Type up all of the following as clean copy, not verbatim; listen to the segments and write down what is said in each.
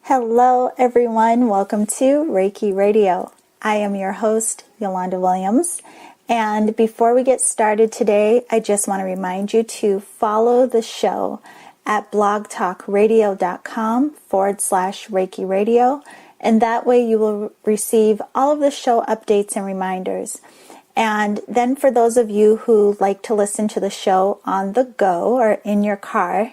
Hello everyone, welcome to Reiki Radio. I am your host, Yolanda Williams, and before we get started today, I just want to remind you to follow the show at blogtalkradio.com/Reiki Radio, and that way you will receive all of the show updates and reminders. And then for those of you who like to listen to the show on the go or in your car,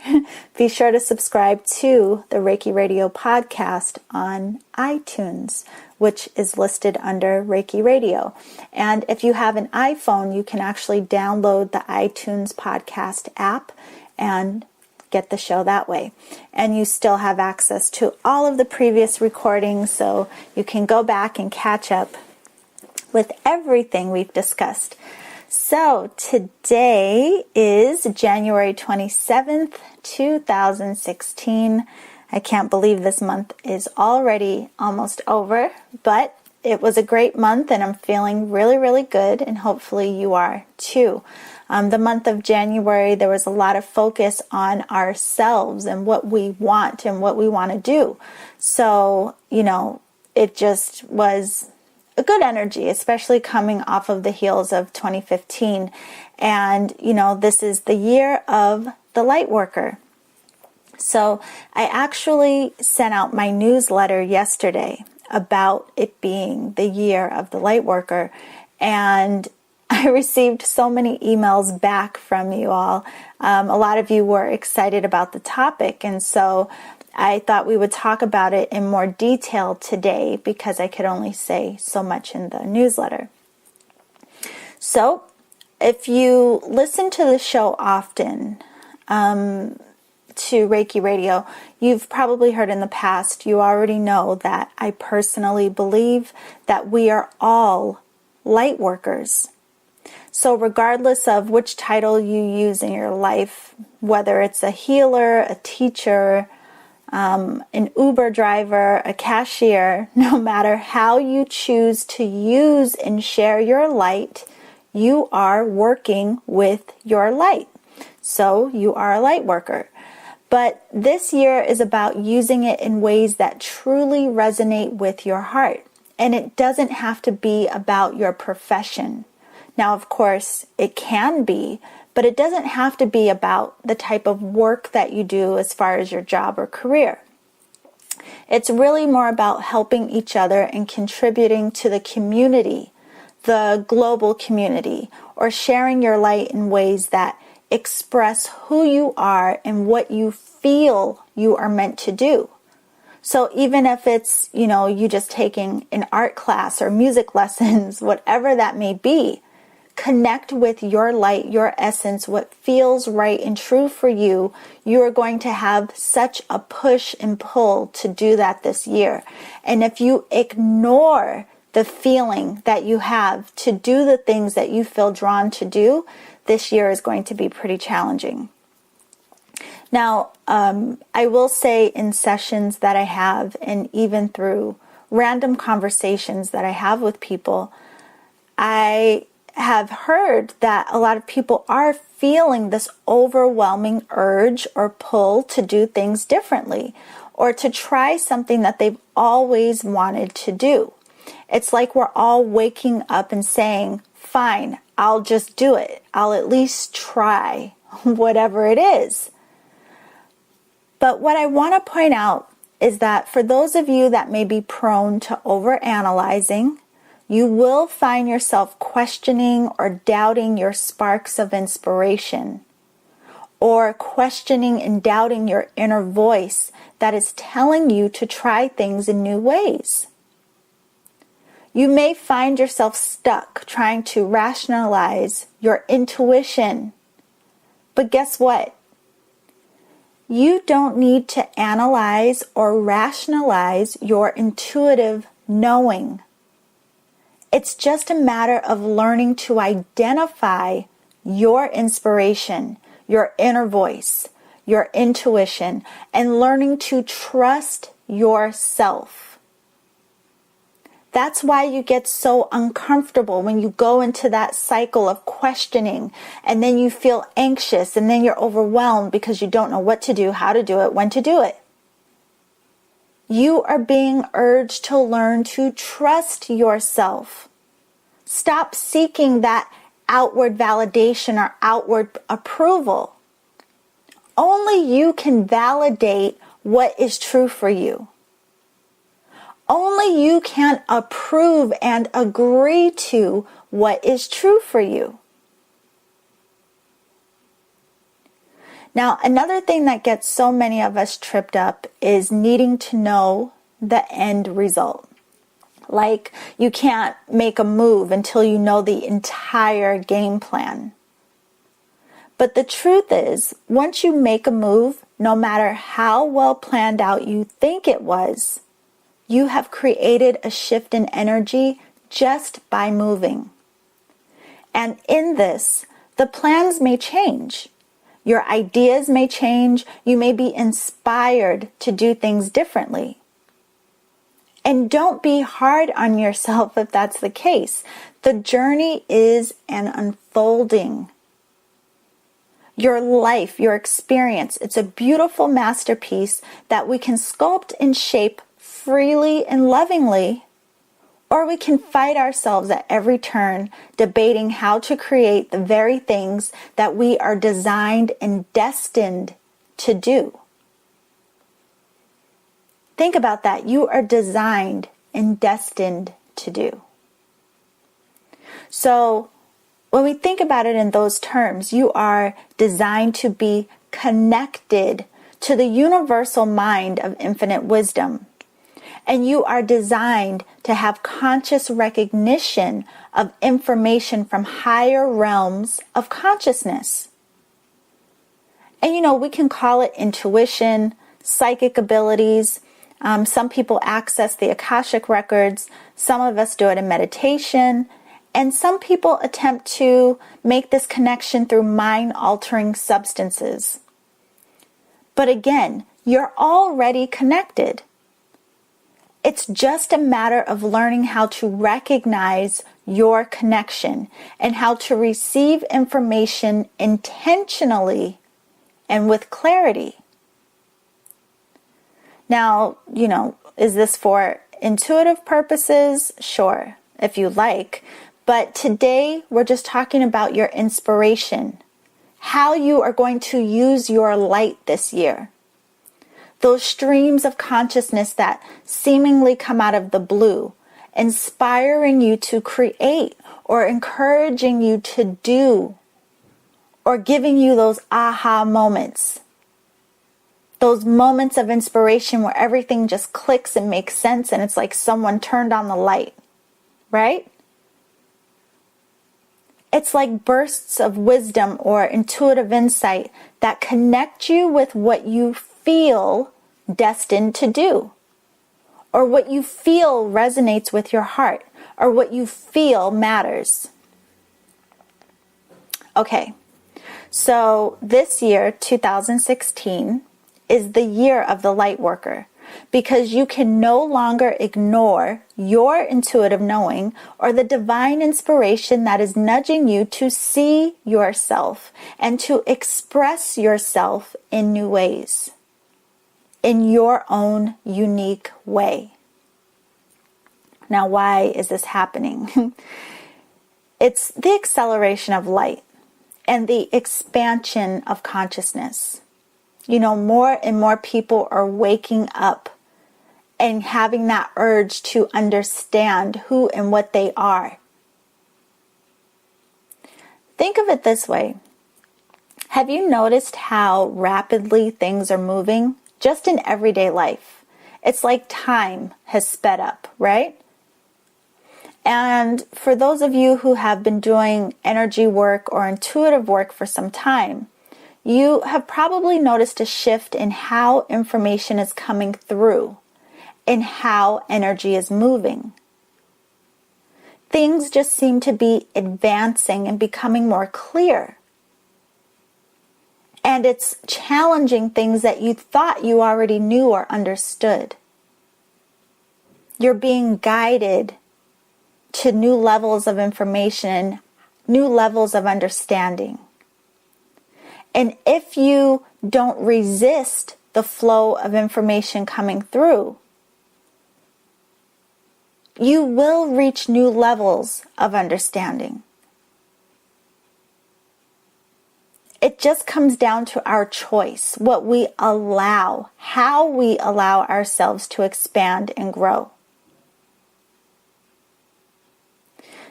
be sure to subscribe to the Reiki Radio podcast on iTunes, which is listed under Reiki Radio. And if you have an iPhone, you can actually download the iTunes podcast app and get the show that way. And you still have access to all of the previous recordings, so you can go back and catch up with everything we've discussed. So today is January 27th, 2016. I can't believe this month is already almost over, but it was a great month and I'm feeling really, really good, and hopefully you are too. The month of January, there was a lot of focus on ourselves and what we want and what we want to do. So, it just was a good energy, especially coming off of the heels of 2015. And, this is the year of the Lightworker. So I actually sent out my newsletter yesterday about it being the year of the Lightworker. And I received so many emails back from you all. A lot of you were excited about the topic. And so I thought we would talk about it in more detail today because I could only say so much in the newsletter. So, if you listen to the show often, to Reiki Radio, you've probably heard in the past, you already know that I personally believe that we are all light workers. So regardless of which title you use in your life, whether it's a healer, a teacher, an Uber driver, a cashier, no matter how you choose to use and share your light, you are working with your light. So you are a light worker. But this year is about using it in ways that truly resonate with your heart. And it doesn't have to be about your profession. Now, of course, it can be, but it doesn't have to be about the type of work that you do as far as your job or career. It's really more about helping each other and contributing to the community, the global community, or sharing your light in ways that express who you are and what you feel you are meant to do. So even if it's, you just taking an art class or music lessons, whatever that may be, connect with your light, your essence, what feels right and true for you. You are going to have such a push and pull to do that this year. And if you ignore the feeling that you have to do the things that you feel drawn to do, this year is going to be pretty challenging. Now, I will say in sessions that I have, and even through random conversations that I have with people, I have heard that a lot of people are feeling this overwhelming urge or pull to do things differently or to try something that they've always wanted to do. It's like we're all waking up and saying, fine, I'll just do it. I'll at least try whatever it is. But what I want to point out is that for those of you that may be prone to overanalyzing, you will find yourself questioning or doubting your sparks of inspiration, or questioning and doubting your inner voice that is telling you to try things in new ways. You may find yourself stuck trying to rationalize your intuition. But guess what? You don't need to analyze or rationalize your intuitive knowing. It's just a matter of learning to identify your inspiration, your inner voice, your intuition, and learning to trust yourself. That's why you get so uncomfortable when you go into that cycle of questioning, and then you feel anxious, and then you're overwhelmed because you don't know what to do, how to do it, when to do it. You are being urged to learn to trust yourself. Stop seeking that outward validation or outward approval. Only you can validate what is true for you. Only you can approve and agree to what is true for you. Now, another thing that gets so many of us tripped up is needing to know the end result. Like, you can't make a move until you know the entire game plan. But the truth is, once you make a move, no matter how well planned out you think it was, you have created a shift in energy just by moving. And in this, the plans may change. Your ideas may change. You may be inspired to do things differently. And don't be hard on yourself if that's the case. The journey is an unfolding. Your life, your experience, it's a beautiful masterpiece that we can sculpt and shape freely and lovingly, or we can fight ourselves at every turn, debating how to create the very things that we are designed and destined to do. Think about that. You are designed and destined to do. So, when we think about it in those terms, you are designed to be connected to the universal mind of infinite wisdom. And you are designed to have conscious recognition of information from higher realms of consciousness. And we can call it intuition, psychic abilities. Some people access the Akashic records. Some of us do it in meditation. And some people attempt to make this connection through mind-altering substances. But again, you're already connected. It's just a matter of learning how to recognize your connection and how to receive information intentionally and with clarity. Now, is this for intuitive purposes? Sure, if you like. But today, we're just talking about your inspiration, how you are going to use your light this year. Those streams of consciousness that seemingly come out of the blue, inspiring you to create or encouraging you to do, or giving you those aha moments. Those moments of inspiration where everything just clicks and makes sense and it's like someone turned on the light, right? It's like bursts of wisdom or intuitive insight that connect you with what you feel destined to do, or what you feel resonates with your heart, or what you feel matters. Okay, so this year, 2016, is the year of the Lightworker, because you can no longer ignore your intuitive knowing or the divine inspiration that is nudging you to see yourself and to express yourself in new ways, in your own unique way. Now, why is this happening? It's the acceleration of light and the expansion of consciousness. More and more people are waking up and having that urge to understand who and what they are. Think of it this way. Have you noticed how rapidly things are moving just in everyday life? It's like time has sped up, right? And for those of you who have been doing energy work or intuitive work for some time, you have probably noticed a shift in how information is coming through and how energy is moving. Things just seem to be advancing and becoming more clear. And it's challenging things that you thought you already knew or understood. You're being guided to new levels of information, new levels of understanding. And if you don't resist the flow of information coming through, you will reach new levels of understanding. It just comes down to our choice, what we allow, how we allow ourselves to expand and grow.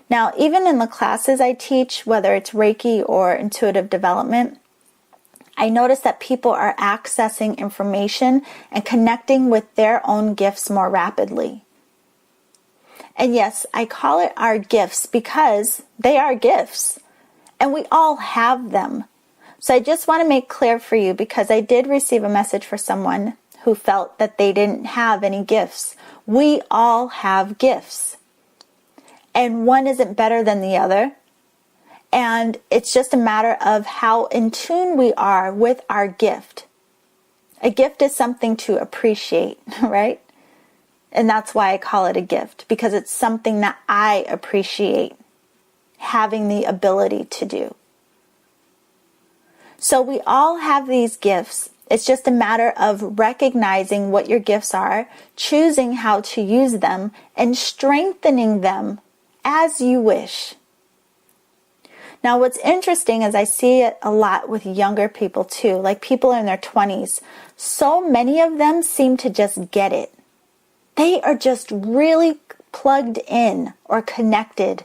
Now, even in the classes I teach, whether it's Reiki or intuitive development, I notice that people are accessing information and connecting with their own gifts more rapidly. And yes, I call it our gifts because they are gifts, and we all have them. So I just want to make clear for you, because I did receive a message for someone who felt that they didn't have any gifts. We all have gifts, and one isn't better than the other. And it's just a matter of how in tune we are with our gift. A gift is something to appreciate, right? And that's why I call it a gift, because it's something that I appreciate having the ability to do. So we all have these gifts. It's just a matter of recognizing what your gifts are, choosing how to use them, and strengthening them as you wish. Now, what's interesting is I see it a lot with younger people too, like people in their 20s. So many of them seem to just get it. They are just really plugged in or connected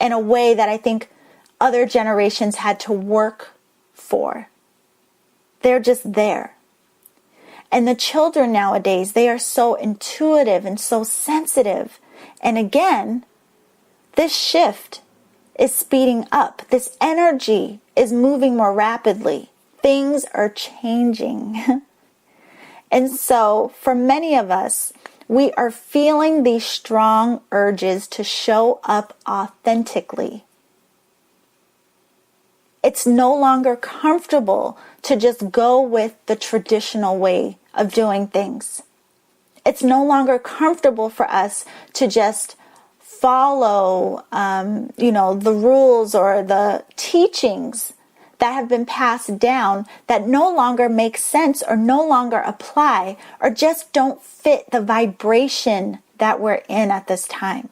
in a way that I think other generations had to work for. They're just there. And the children nowadays, they are so intuitive and so sensitive. And again, this shift is speeding up. This energy is moving more rapidly. Things are changing. And so for many of us, we are feeling these strong urges to show up authentically. It's no longer comfortable to just go with the traditional way of doing things. It's no longer comfortable for us to just follow, the rules or the teachings that have been passed down that no longer make sense or no longer apply or just don't fit the vibration that we're in at this time.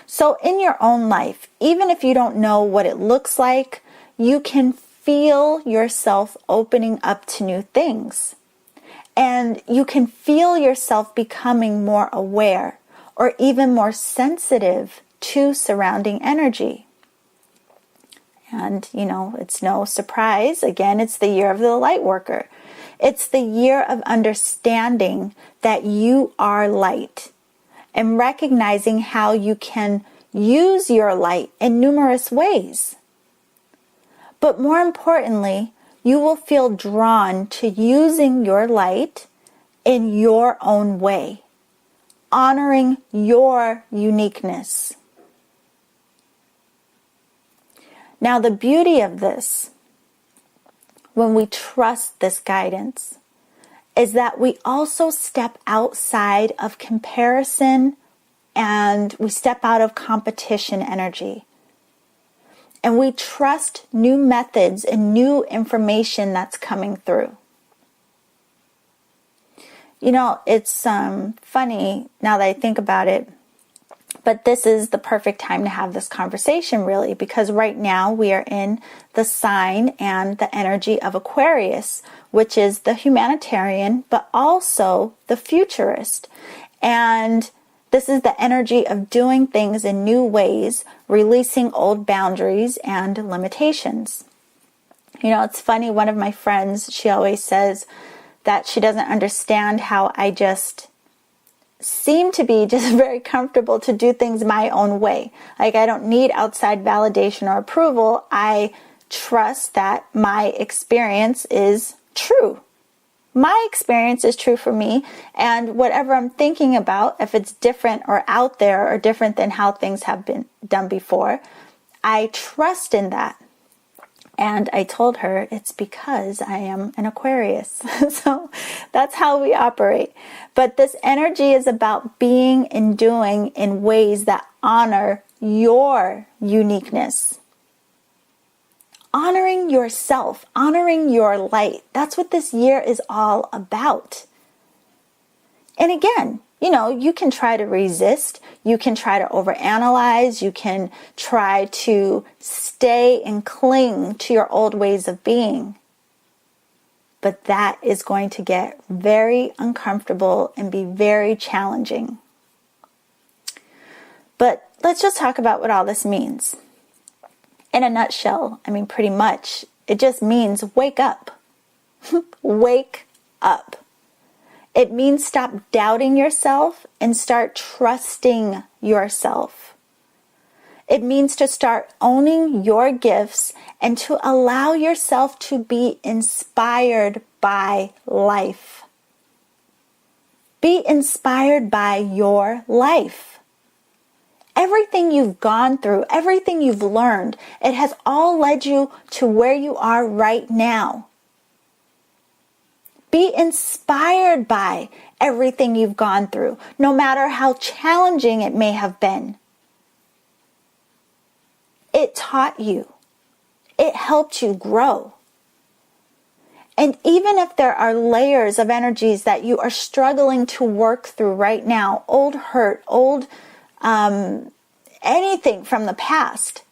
So in your own life, even if you don't know what it looks like, you can feel yourself opening up to new things. And you can feel yourself becoming more aware or even more sensitive to surrounding energy. And, it's no surprise. Again, it's the year of the Lightworker. It's the year of understanding that you are light and recognizing how you can use your light in numerous ways. But more importantly, you will feel drawn to using your light in your own way, honoring your uniqueness. Now, the beauty of this, when we trust this guidance, is that we also step outside of comparison and we step out of competition energy. And we trust new methods and new information that's coming through. It's funny now that I think about it, but this is the perfect time to have this conversation, really, because right now we are in the sign and the energy of Aquarius, which is the humanitarian, but also the futurist. And this is the energy of doing things in new ways, releasing old boundaries and limitations. It's funny, one of my friends, she always says that she doesn't understand how I just seem to be just very comfortable to do things my own way. Like, I don't need outside validation or approval. I trust that my experience is true. My experience is true for me, and whatever I'm thinking about, if it's different or out there or different than how things have been done before, I trust in that. And I told her it's because I am an Aquarius. So that's how we operate. But this energy is about being and doing in ways that honor your uniqueness. Honoring yourself, honoring your light. That's what this year is all about. And again, You can try to resist, you can try to overanalyze, you can try to stay and cling to your old ways of being. But that is going to get very uncomfortable and be very challenging. But let's just talk about what all this means. In a nutshell, pretty much, it just means wake up. Wake up. It means stop doubting yourself and start trusting yourself. It means to start owning your gifts and to allow yourself to be inspired by life. Be inspired by your life. Everything you've gone through, everything you've learned, it has all led you to where you are right now. Be inspired by everything you've gone through, no matter how challenging it may have been. It taught you. It helped you grow. And even if there are layers of energies that you are struggling to work through right now, old hurt, old anything from the past,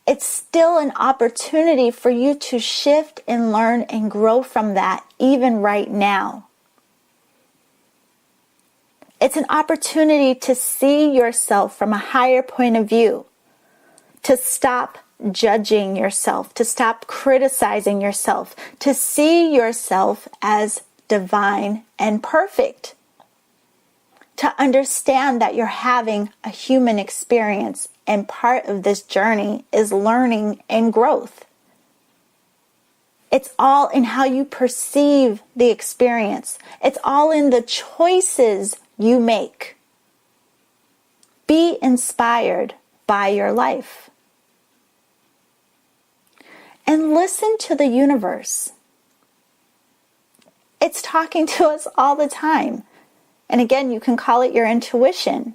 it's still an opportunity for you to shift and learn and grow from that even right now. It's an opportunity to see yourself from a higher point of view, to stop judging yourself, to stop criticizing yourself, to see yourself as divine and perfect, to understand that you're having a human experience. And part of this journey is learning and growth. It's all in how you perceive the experience. It's all in the choices you make. Be inspired by your life. And listen to the universe. It's talking to us all the time. And again, you can call it your intuition.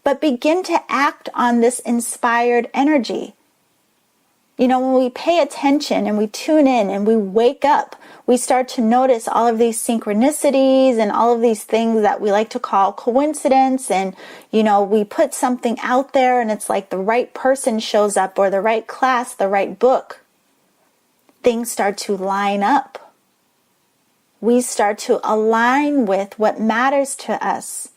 But begin to act on this inspired energy. When we pay attention and we tune in and we wake up, we start to notice all of these synchronicities and all of these things that we like to call coincidence. And, we put something out there and it's like the right person shows up, or the right class, the right book. Things start to line up. We start to align with what matters to us.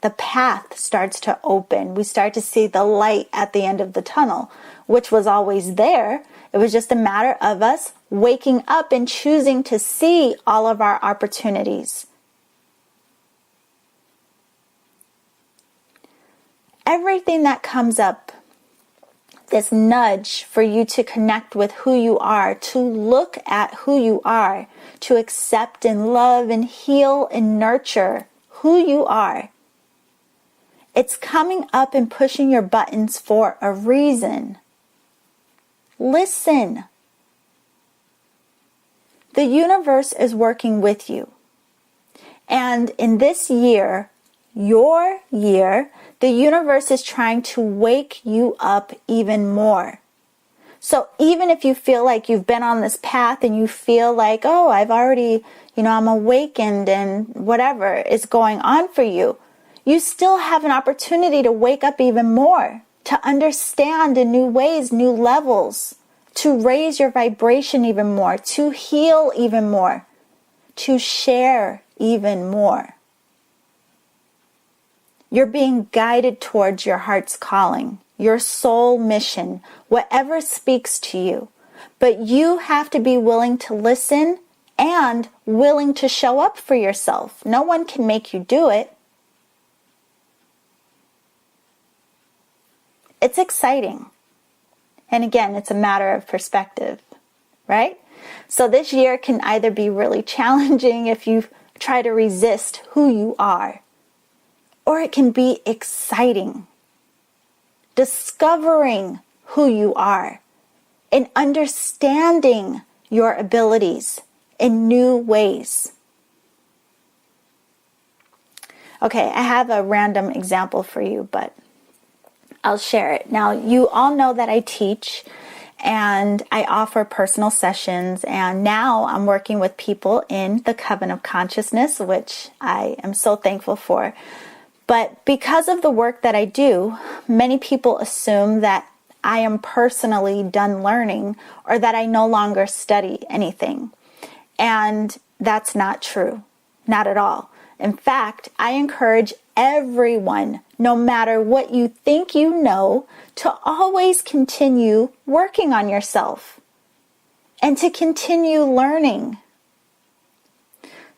The path starts to open. We start to see the light at the end of the tunnel, which was always there. It was just a matter of us waking up and choosing to see all of our opportunities. Everything that comes up, this nudge for you to connect with who you are, to look at who you are, to accept and love and heal and nurture who you are. It's coming up and pushing your buttons for a reason. Listen. The universe is working with you. And in this year, your year, the universe is trying to wake you up even more. So even if you feel like you've been on this path and you feel like, I've already, I'm awakened and whatever is going on for you, you still have an opportunity to wake up even more, to understand in new ways, new levels, to raise your vibration even more, to heal even more, to share even more. You're being guided towards your heart's calling, your soul mission, whatever speaks to you. But you have to be willing to listen and willing to show up for yourself. No one can make you do it. It's exciting. And again, it's a matter of perspective, right? So this year can either be really challenging if you try to resist who you are, or it can be exciting. Discovering who you are and understanding your abilities in new ways. Okay, I have a random example for you, but I'll share it. Now, you all know that I teach, and I offer personal sessions, and now I'm working with people in the Coven of Consciousness, which I am so thankful for. But because of the work that I do, many people assume that I am personally done learning or that I no longer study anything. And that's not true. Not at all. In fact, I encourage everyone, no matter what you think you know, to always continue working on yourself and to continue learning.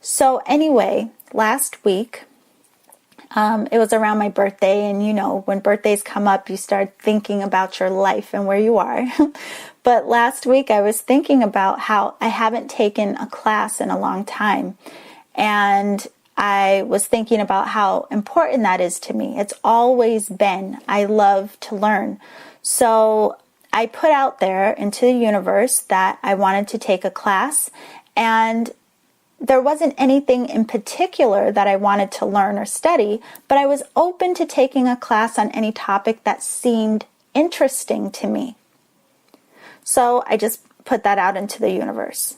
So anyway, last week, it was around my birthday, and you know, when birthdays come up, you start thinking about your life and where you are. But last week I was thinking about how I haven't taken a class in a long time. And I was thinking about how important that is to me. It's always been. I love to learn. So I put out there into the universe that I wanted to take a class, and there wasn't anything in particular that I wanted to learn or study, but I was open to taking a class on any topic that seemed interesting to me. So I just put that out into the universe.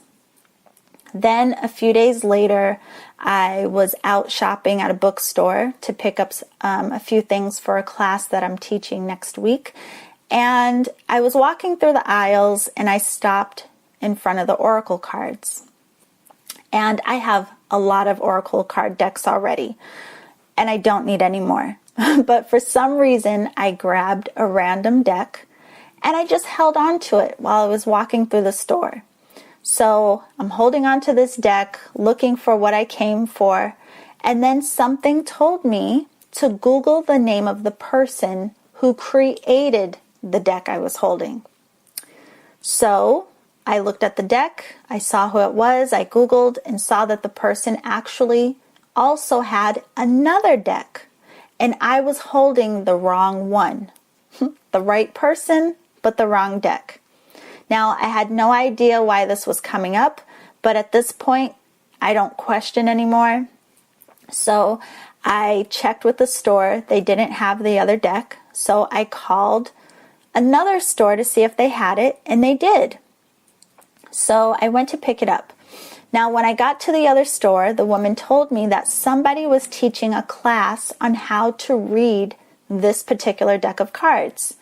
Then a few days later, I was out shopping at a bookstore to pick up a few things for a class that I'm teaching next week. And I was walking through the aisles, and I stopped in front of the oracle cards. And I have a lot of oracle card decks already, and I don't need any more. But for some reason, I grabbed a random deck, and I just held on to it while I was walking through the store. So I'm holding on to this deck, looking for what I came for, and then something told me to Google the name of the person who created the deck I was holding. So I looked at the deck, I saw who it was, I Googled and saw that the person actually also had another deck, and I was holding the wrong one. The right person, but the wrong deck. Now, I had no idea why this was coming up, but at this point, I don't question anymore. So I checked with the store. They didn't have the other deck, so I called another store to see if they had it, and they did. So I went to pick it up. Now, when I got to the other store, the woman told me that somebody was teaching a class on how to read this particular deck of cards.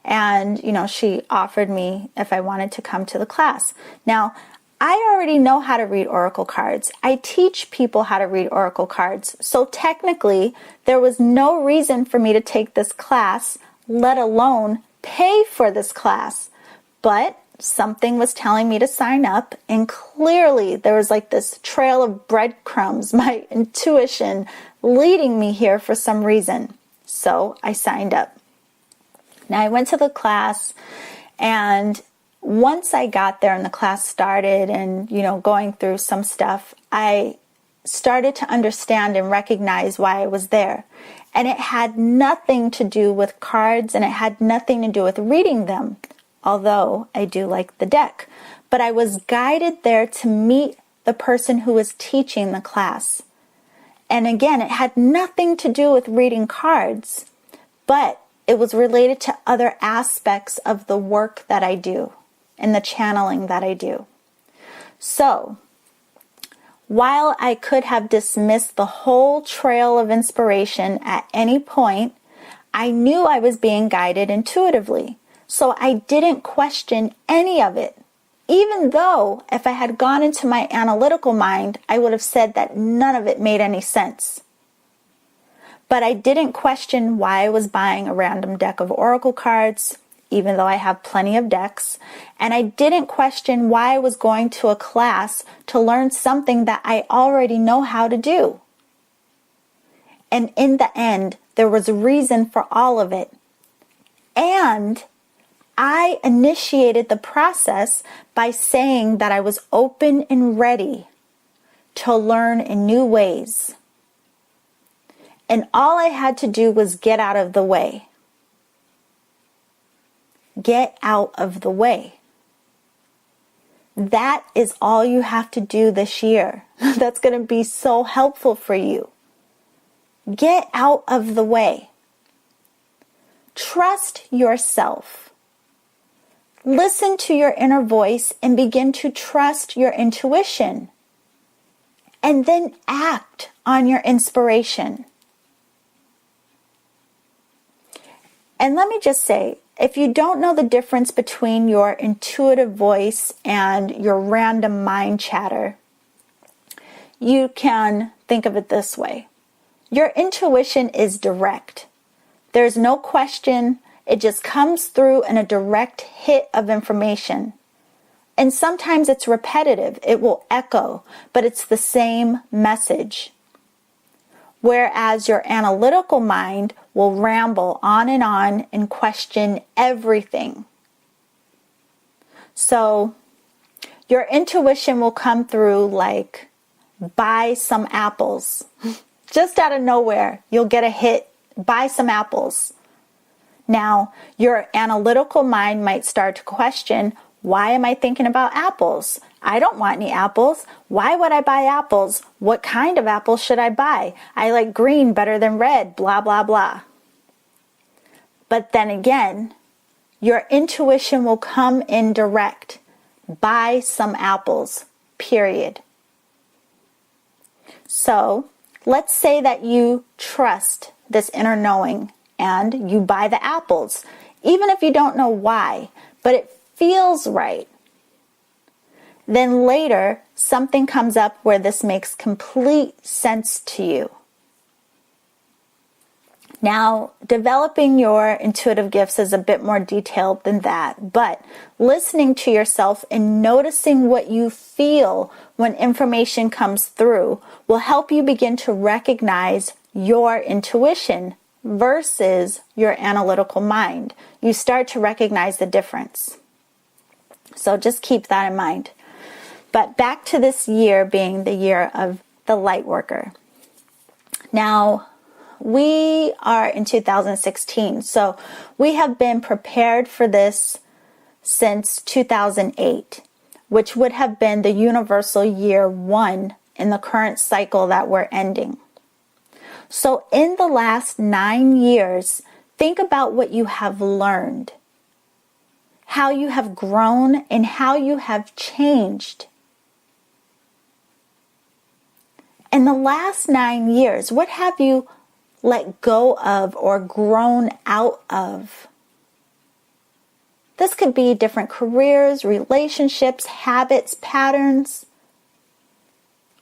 And, you know, she offered me if I wanted to come to the class. Now, I already know how to read oracle cards. I teach people how to read oracle cards. So technically, there was no reason for me to take this class, let alone pay for this class. But something was telling me to sign up, and clearly there was like this trail of breadcrumbs, my intuition leading me here for some reason. So I signed up. Now I went to the class, and once I got there and the class started and, you know, going through some stuff, I started to understand and recognize why I was there. And it had nothing to do with cards, and it had nothing to do with reading them, although I do like the deck. But I was guided there to meet the person who was teaching the class. And again, it had nothing to do with reading cards, but it was related to other aspects of the work that I do and the channeling that I do. So, while I could have dismissed the whole trail of inspiration at any point, I knew I was being guided intuitively. So I didn't question any of it, even though if I had gone into my analytical mind, I would have said that none of it made any sense. But I didn't question why I was buying a random deck of oracle cards, even though I have plenty of decks. And I didn't question why I was going to a class to learn something that I already know how to do. And in the end, there was a reason for all of it. And I initiated the process by saying that I was open and ready to learn in new ways. And all I had to do was get out of the way. Get out of the way. That is all you have to do this year. That's going to be so helpful for you. Get out of the way. Trust yourself. Listen to your inner voice and begin to trust your intuition. And then act on your inspiration. And let me just say, if you don't know the difference between your intuitive voice and your random mind chatter, you can think of it this way. Your intuition is direct. There's no question. It just comes through in a direct hit of information. And sometimes it's repetitive. It will echo, but it's the same message. Whereas your analytical mind will ramble on and question everything. So your intuition will come through like, buy some apples. Just out of nowhere, you'll get a hit, buy some apples. Now, your analytical mind might start to question, why am I thinking about apples? I don't want any apples. Why would I buy apples? What kind of apples should I buy? I like green better than red, blah, blah, blah. But then again, your intuition will come in direct. Buy some apples, period. So, let's say that you trust this inner knowing and you buy the apples, even if you don't know why, but it feels right. Then later, something comes up where this makes complete sense to you. Now, developing your intuitive gifts is a bit more detailed than that, but listening to yourself and noticing what you feel when information comes through will help you begin to recognize your intuition versus your analytical mind. You start to recognize the difference. So just keep that in mind. But back to this year being the year of the Lightworker. Now, we are in 2016, so we have been prepared for this since 2008, which would have been the universal year 1 in the current cycle that we're ending. So in the last 9 years, think about what you have learned, how you have grown, and how you have changed. In the last 9 years, what have you let go of or grown out of? This could be different careers, relationships, habits, patterns.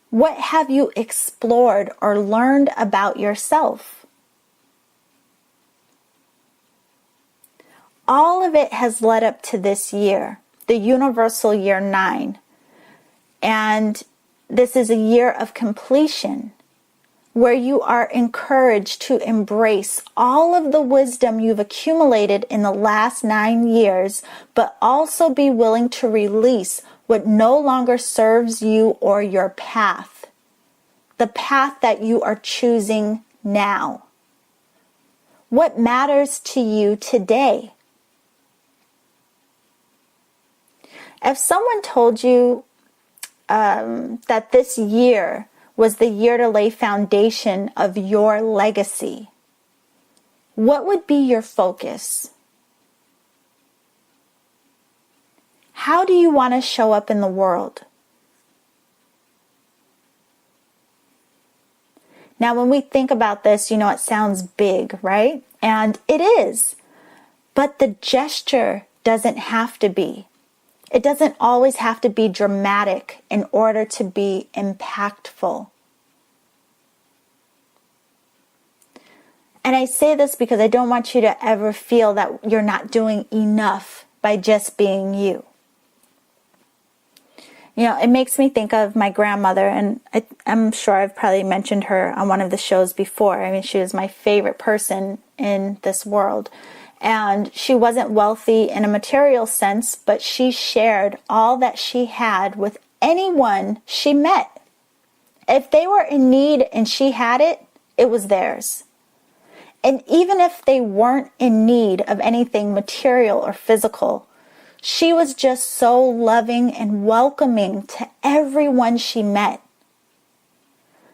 What have you explored or learned about yourself? All of it has led up to this year, the universal year 9. And this is a year of completion, where you are encouraged to embrace all of the wisdom you've accumulated in the last 9 years, but also be willing to release what no longer serves you or your path, the path that you are choosing now. What matters to you today? If someone told you that this year was the year to lay foundation of your legacy, what would be your focus? How do you want to show up in the world? Now, when we think about this, it sounds big, right? And it is. But the gesture doesn't have to be. It doesn't always have to be dramatic in order to be impactful. And I say this because I don't want you to ever feel that you're not doing enough by just being you. It makes me think of my grandmother, and I'm sure I've probably mentioned her on one of the shows before. I mean, she was my favorite person in this world. And she wasn't wealthy in a material sense, but she shared all that she had with anyone she met. If they were in need and she had it, it was theirs. And even if they weren't in need of anything material or physical, she was just so loving and welcoming to everyone she met.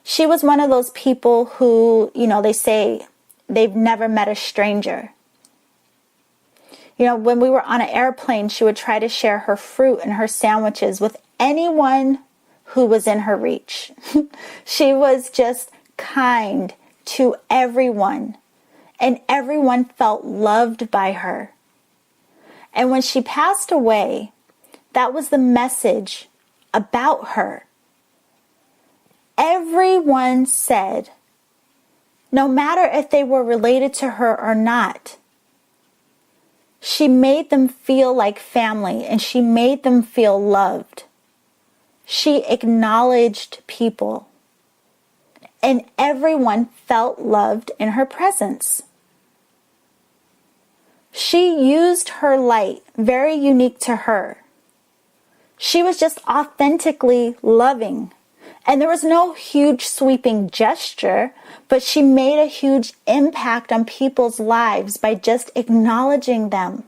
She was one of those people who, they say they've never met a stranger. When we were on an airplane, she would try to share her fruit and her sandwiches with anyone who was in her reach. She was just kind to everyone, and everyone felt loved by her. And when she passed away, that was the message about her. Everyone said, no matter if they were related to her or not, she made them feel like family, and she made them feel loved. She acknowledged people, and everyone felt loved in her presence. She used her light, very unique to her. She was just authentically loving. And there was no huge sweeping gesture, but she made a huge impact on people's lives by just acknowledging them.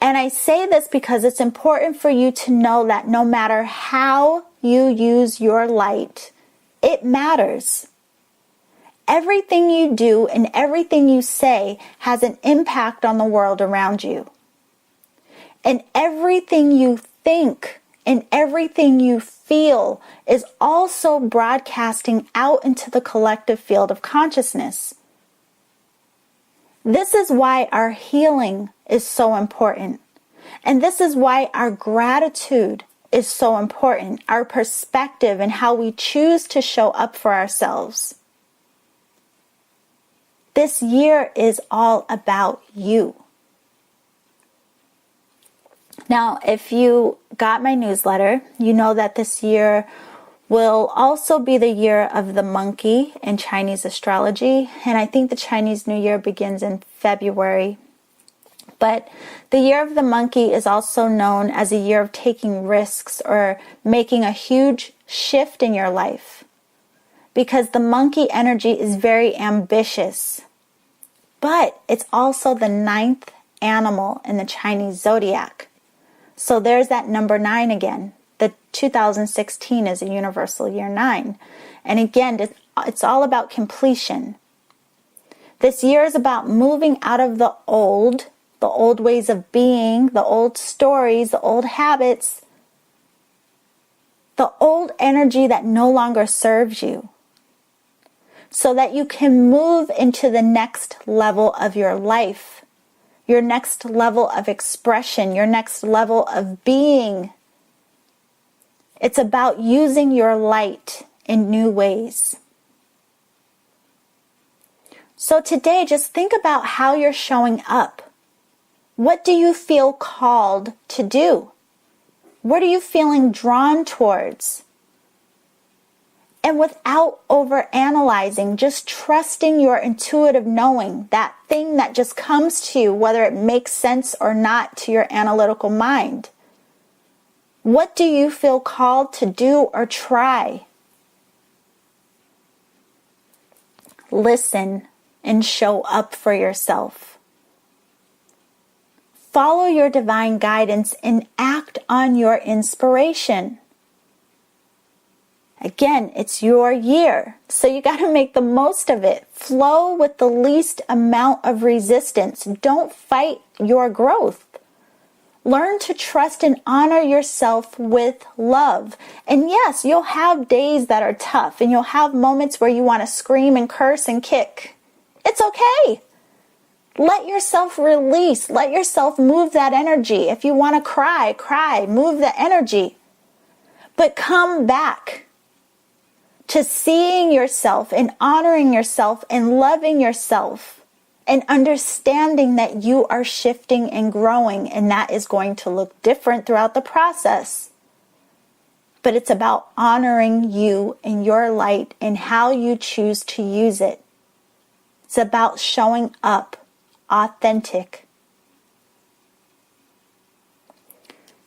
And I say this because it's important for you to know that no matter how you use your light, it matters. Everything you do and everything you say has an impact on the world around you. And everything you think and everything you feel is also broadcasting out into the collective field of consciousness. This is why our healing is so important. And this is why our gratitude is so important, our perspective and how we choose to show up for ourselves. This year is all about you. Now, if you got my newsletter, you know that this year will also be the year of the monkey in Chinese astrology. And I think the Chinese New Year begins in February. But the year of the monkey is also known as a year of taking risks or making a huge shift in your life. Because the monkey energy is very ambitious. But it's also the 9th animal in the Chinese zodiac. So there's that number 9 again. The 2016 is a universal year 9. And again, it's all about completion. This year is about moving out of the old ways of being, the old stories, the old habits, the old energy that no longer serves you, so that you can move into the next level of your life, your next level of expression, your next level of being. It's about using your light in new ways. So today, just think about how you're showing up. What do you feel called to do? What are you feeling drawn towards? And without overanalyzing, just trusting your intuitive knowing, that thing that just comes to you, whether it makes sense or not to your analytical mind. What do you feel called to do or try? Listen and show up for yourself. Follow your divine guidance and act on your inspiration. Again, it's your year, so you got to make the most of it. Flow with the least amount of resistance. Don't fight your growth. Learn to trust and honor yourself with love. And yes, you'll have days that are tough, and you'll have moments where you want to scream and curse and kick. It's okay. Let yourself release. Let yourself move that energy. If you want to cry, cry. Move the energy. But come back to seeing yourself and honoring yourself and loving yourself and understanding that you are shifting and growing, and that is going to look different throughout the process. But it's about honoring you and your light and how you choose to use it. It's about showing up authentic.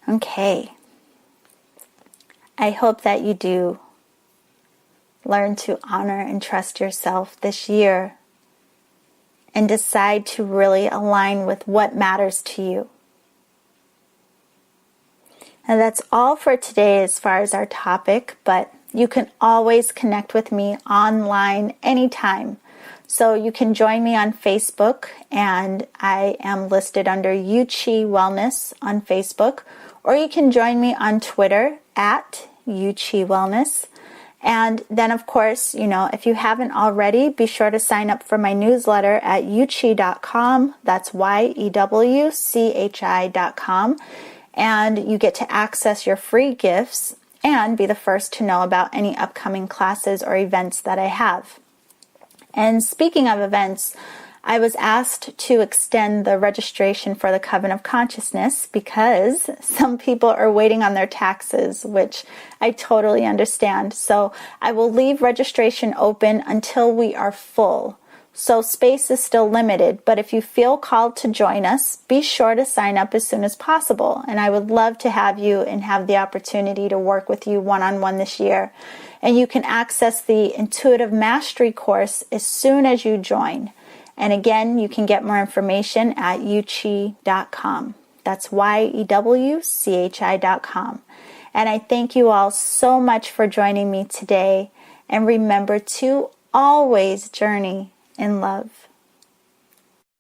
Okay. I hope that you do learn to honor and trust yourself this year and decide to really align with what matters to you. And that's all for today as far as our topic, but you can always connect with me online anytime. So you can join me on Facebook, and I am listed under Yuchi Wellness on Facebook, or you can join me on Twitter at Yuchi Wellness. And then, of course, if you haven't already, be sure to sign up for my newsletter at yuchi.com. That's YEWCHI.com. And you get to access your free gifts and be the first to know about any upcoming classes or events that I have. And speaking of events, I was asked to extend the registration for the Coven of Consciousness because some people are waiting on their taxes, which I totally understand. So I will leave registration open until we are full. So space is still limited, but if you feel called to join us, be sure to sign up as soon as possible. And I would love to have you and have the opportunity to work with you one-on-one this year. And you can access the Intuitive Mastery course as soon as you join. And again, you can get more information at yuchi.com. That's YEWCHI.com. And I thank you all so much for joining me today. And remember to always journey in love.